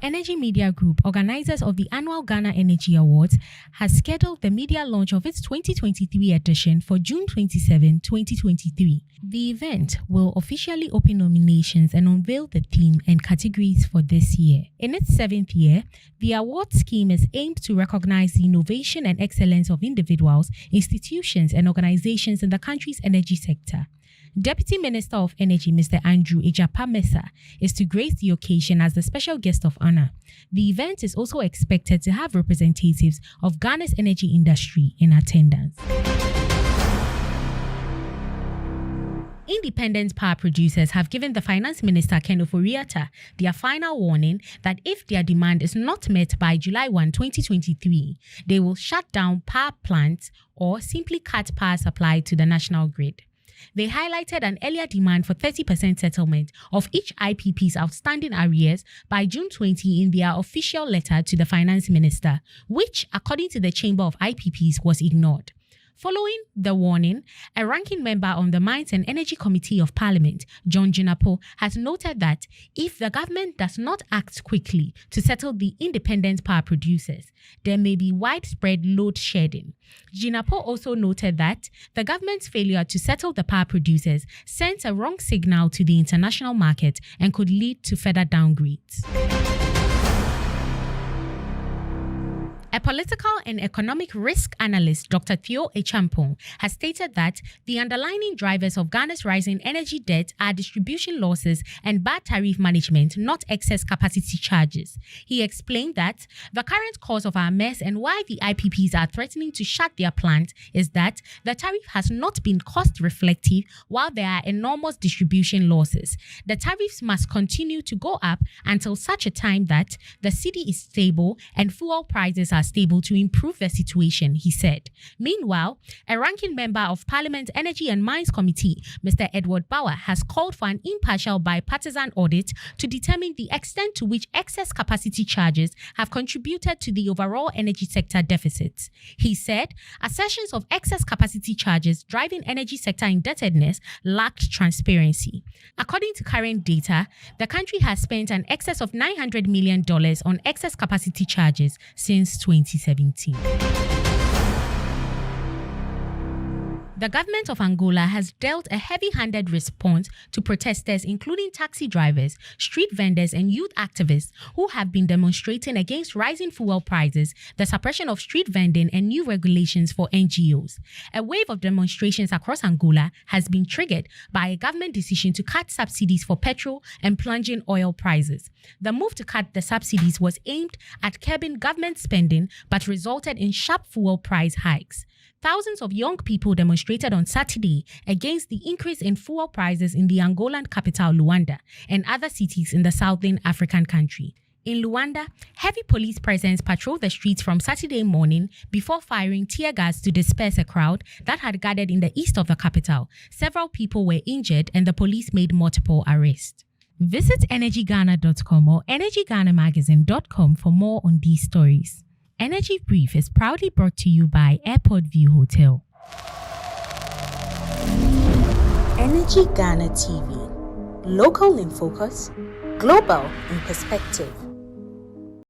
Energy Media Group, organizers of the annual Ghana Energy Awards, has scheduled the media launch of its 2023 edition for June 27, 2023. The event will officially open nominations and unveil the theme and categories for this year. In its 7th year, the award scheme is aimed to recognize the innovation and excellence of individuals, institutions, and organizations in the country's energy sector. Deputy Minister of Energy, Mr. Andrew Ejapamesa, is to grace the occasion as the special guest of honor. The event is also expected to have representatives of Ghana's energy industry in attendance. Independent power producers have given the Finance Minister Ken Ofori-Atta their final warning that if their demand is not met by July 1, 2023, they will shut down power plants or simply cut power supply to the national grid. They highlighted an earlier demand for 30% settlement of each IPP's outstanding arrears by June 20 in their official letter to the Finance Minister, which, according to the Chamber of IPPs, was ignored. Following the warning, a ranking member on the Mines and Energy Committee of Parliament, John Jinapo, has noted that if the government does not act quickly to settle the independent power producers, there may be widespread load shedding. Jinapo also noted that the government's failure to settle the power producers sends a wrong signal to the international market and could lead to further downgrades. A political and economic risk analyst, Dr. Theo Echampong, has stated that the underlying drivers of Ghana's rising energy debt are distribution losses and bad tariff management, not excess capacity charges. He explained that the current cause of our mess and why the IPPs are threatening to shut their plant is that the tariff has not been cost reflective while there are enormous distribution losses. The tariffs must continue to go up until such a time that the cedi is stable and fuel prices are stable to improve the situation, he said. Meanwhile, a ranking member of Parliament's Energy and Mines Committee, Mr. Edward Bauer, has called for an impartial bipartisan audit to determine the extent to which excess capacity charges have contributed to the overall energy sector deficits. He said assertions of excess capacity charges driving energy sector indebtedness lacked transparency. According to current data, the country has spent an excess of $900 million on excess capacity charges since 2017. The government of Angola has dealt a heavy-handed response to protesters, including taxi drivers, street vendors, and youth activists who have been demonstrating against rising fuel prices, the suppression of street vending, and new regulations for NGOs. A wave of demonstrations across Angola has been triggered by a government decision to cut subsidies for petrol and plunging oil prices. The move to cut the subsidies was aimed at curbing government spending but resulted in sharp fuel price hikes. Thousands of young people demonstrated on Saturday against the increase in fuel prices in the Angolan capital, Luanda, and other cities in the southern African country. In Luanda, heavy police presence patrolled the streets from Saturday morning before firing tear gas to disperse a crowd that had gathered in the east of the capital. Several people were injured and the police made multiple arrests. Visit energyghana.com or energyghanamagazine.com for more on these stories. Energy Brief is proudly brought to you by Airport View Hotel. Energy Ghana TV. Local in focus, global in perspective.